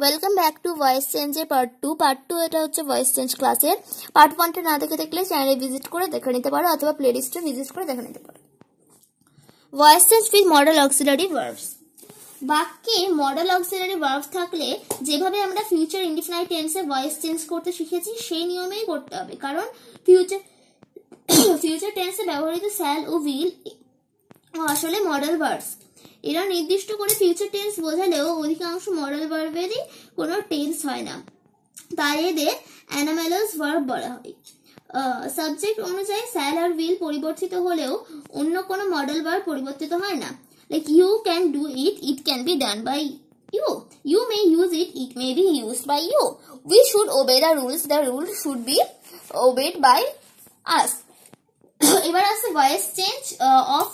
Welcome back to voice চেঞ্জের part 2 এটা হচ্ছে ভয়েস চেঞ্জ ক্লাসের পার্ট 1টা না দেখে থাকলে চ্যানেলে ভিজিট করে দেখে নিতে পারো অথবা প্লেলিস্টে ভিজিট করে দেখে নিতে পারো। Voice change with modal auxiliary verbs. বাক্যে মডেল অক্সিলারি ভার্বস থাকলে যেভাবে আমরা ফিউচার ইনডিফিনাইট টেন্সে ভয়েস চেঞ্জ করতে শিখেছি সেই নিয়মেই করতে হবে, কারণ ফিউচার টেন্সে ব্যবহৃত শ্যাল ও উইল আসলে মডেল ভার্বস। এরা নির্দিষ্ট করে ফিউচার টেন্স বোঝালেও অধিকাংশ মডেল ভার্বেরই কোনো টেন্স হয় না, তাই এদের অ্যানামালাস ভার্ব বলা হয়। সাবজেক্ট অনুযায়ী শ্যাল আর উইল পরিবর্তিত হলেও অন্য কোনো মডেল ভার্ব পরিবর্তিত হয় না। Like you can do it, it can be done by you, you may use it, it may be used by you, we should obey the rules, the rule should be obeyed by us. এবার আছে voice change of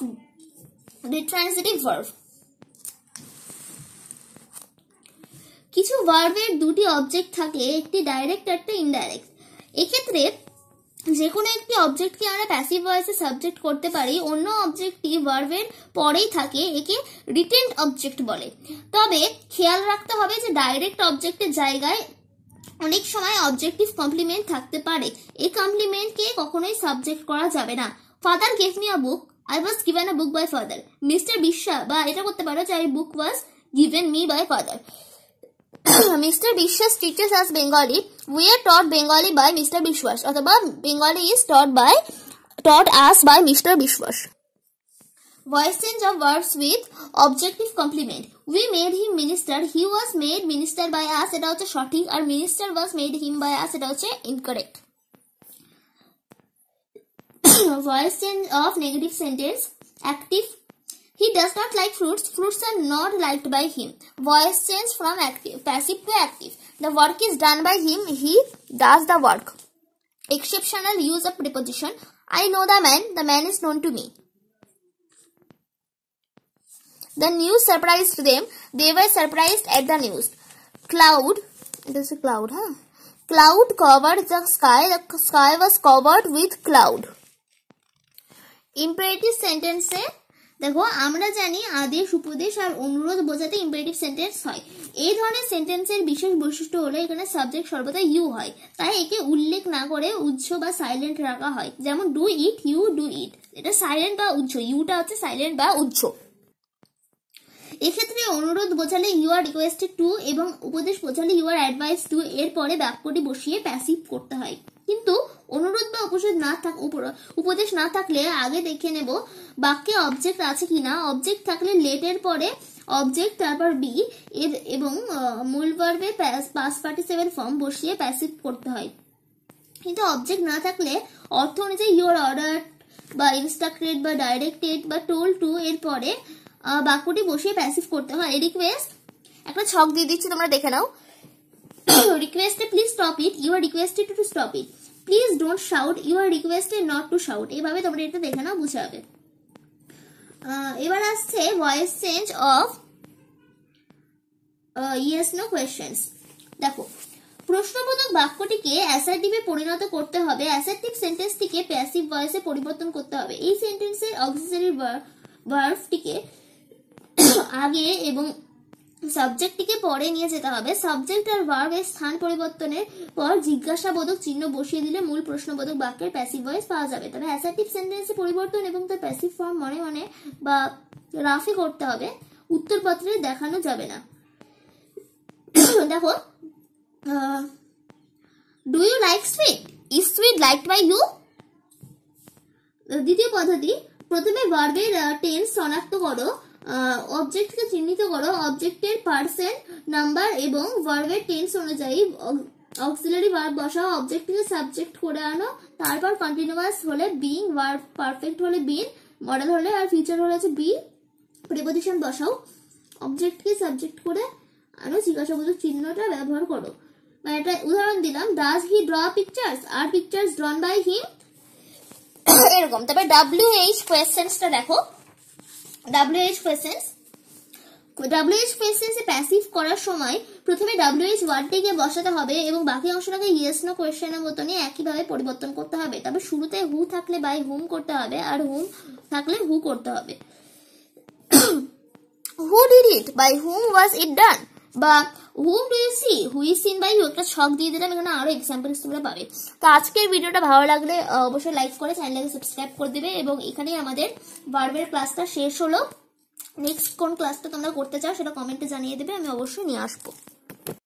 transitive verb. কিছু ভার্বের দুটি object থাকলে একটি direct একটা indirect. এক্ষেত্রে যে কোনো একটি অবজেক্টকে আমরা প্যাসিভ ভয়েসে সাবজেক্ট করতে পারি, অন্য অবজেক্টটি ভার্বের পরেই থাকে, একে রিটেন্ড অবজেক্ট বলে। তবে খেয়াল রাখতে হবে যে ডাইরেক্ট অবজেক্টের জায়গায় অনেক সময় অবজেক্টিভ কমপ্লিমেন্ট থাকতে পারে, এই কমপ্লিমেন্টকে কখনোই সাবজেক্ট করা যাবে না। Father gave me a book, I was given a book by father. Mr. Bisha বা এটা করতে পারো যে a book was given me by father. Mr. Bishwas teaches us Bengali. We are taught Bengali by Mr. Bishwas. অথবা Bengali is taught us by Mr. Bishwas. Voice change of verbs with objective complement. We made him minister. He was made minister by us. এটা হচ্ছে সঠিক, আর minister was made him by us এটা হচ্ছে incorrect. Voice change of negative sentence. Active. He does not like fruits. Fruits are not liked by him. Voice change from active, passive to active. The work is done by him. He does the work. Exceptional use of preposition. I know the man. The man is known to me. The news surprised them. They were surprised at the news. Cloud. It is a cloud, huh? Cloud covered the sky. The sky was covered with cloud. Imperative সেন্টেন্সে দেখো আমরা জানি আদেশ, উপদেশ আর অনুরোধ বোঝাতে imperative sentence হয়। এই ধরনের সেন্টেন্সের বিশেষ বৈশিষ্ট্য হলো এখানে সাবজেক্ট সর্বদা ইউ হয়, তাই একে উল্লেখ না করে উৎস বা সাইলেন্ট রাখা হয়। যেমন do it, you do it, এটা সাইলেন্ট বা উৎস, ইউটা হচ্ছে সাইলেন্ট বা উৎস। এক্ষেত্রে অনুরোধ বোঝালে ইউ আর রিকোয়েস্টেড টু এবং উপদেশ বোঝালে ইউ আর অ্যাডভাইস টু এর পরে বাক্যটি বসিয়ে প্যাসিভ করতে হয়। কিন্তু অনুরোধ বা উপদেশ না থাকলে আগে দেখে নেব বাক্যে অবজেক্ট আছে কিনা। অবজেক্ট থাকলে লেটের পরে অবজেক্ট তারপর বি এর এবং মূল ভার্বে পাস্ট পার্টিসিপেল ফর্ম বসিয়ে প্যাসিভ করতে হয়। কিন্তু অবজেক্ট না থাকলে অর্থ অনুযায়ী ইউর অর্ডার বা ইনস্ট্রাক্টেড বা ডাইরেক্টেড বা টোল টু এর পরে বাক্যটি বসিয়ে প্যাসিভ করতে হয়। রিকোয়েস্ট একটা ছক দিয়ে দিচ্ছি, তোমরা দেখে নাও। Requested please stop it, you are requested to stop it. Please don't shout, you are requested not to shout. এভাবে তোমরা এটা দেখে নাও, বুঝে যাবে। এবার আসছে voice change of yes no questions. দেখো প্রশ্নবোধক বাক্যটিকে অ্যাসার্টিভে পরিণত করতে হবে, অ্যাসার্টিভ সেন্টেন্সটিকে প্যাসিভ ভয়েসে পরিবর্তন করতে হবে। এই সেন্টেন্সের অক্সিলারি ভার্বটিকে আগে এবং সাবজেক্টটিকে পরে নিয়ে যেতে হবে। সাবজেক্ট আর ভার্বের স্থান পরিবর্তনের পর জিজ্ঞাসাবোধক চিহ্ন বসিয়ে দিলে মূল প্রশ্নবোধক বাক্যের প্যাসিভ ভয়েস পাওয়া যাবে। তবে অ্যাসার্টিভ সেন্টেন্সে পরিবর্তন এবং তার প্যাসিভ ফর্ম মনে মনে বা রাফে করতে হবে, উত্তরপত্রে দেখানো যাবে না। দেখো do you like sweet, is sweet liked by you. দ্বিতীয় পদ্ধতি, প্রথমে ভার্বের টেন্স শনাক্ত করো, অবজেক্টকে চিহ্নিত করো, অবজেক্টের পার্সেন্ট নাম্বার এবং ভার্বের টেন্স অনুযায়ী অক্সিলারি ভার্ব বসাও, অবজেক্টকে সাবজেক্ট করে আনো, তারপর কন্টিনিউয়াস হলে বিং, ভার্ব পারফেক্ট হলে বিন, মডেল হলে আর ফিউচার হলে হচ্ছে বি, প্রিপোজিশন বসাও, অবজেক্টকে সাবজেক্ট করে আনো, জিজ্ঞাসাবোধক চিহ্নটা ব্যবহার করো। মানে একটা উদাহরণ দিলাম, ডাজ হি ড্র পিকচার্স, আর পিকচার্স ড্রন বাই হিম, এরকম। তবে WH কোয়েশ্চেন্সটা দেখো, WH কোয়েশ্চেন্স প্যাসিভ করার সময় প্রথমে WH ওয়ার্ডটিকে বসাতে হবে এবং বাকি অংশটাকে ইয়েস নো কোয়েশ্চেনের মতনই একইভাবে পরিবর্তন করতে হবে। তবে শুরুতে হু থাকলে বাই হুম করতে হবে আর হুম থাকলে হু করতে হবে। Who did it? By whom was it done? বা whom do you see, who is seen by you, একটা ছক দিয়ে দিলাম, এখানে আরো এক্সাম্পলস তোমরা পাবে। তো আজকের ভিডিওটা ভালো লাগলে অবশ্যই লাইক করে চ্যানেলটাকে সাবস্ক্রাইব করে দেবে, এবং এখানেই আমাদের ভার্বের ক্লাসটা শেষ হলো। নেক্সট কোন ক্লাসটা তোমরা করতে চাও সেটা কমেন্টে জানিয়ে দেবে, আমি অবশ্যই নিয়ে আসবো।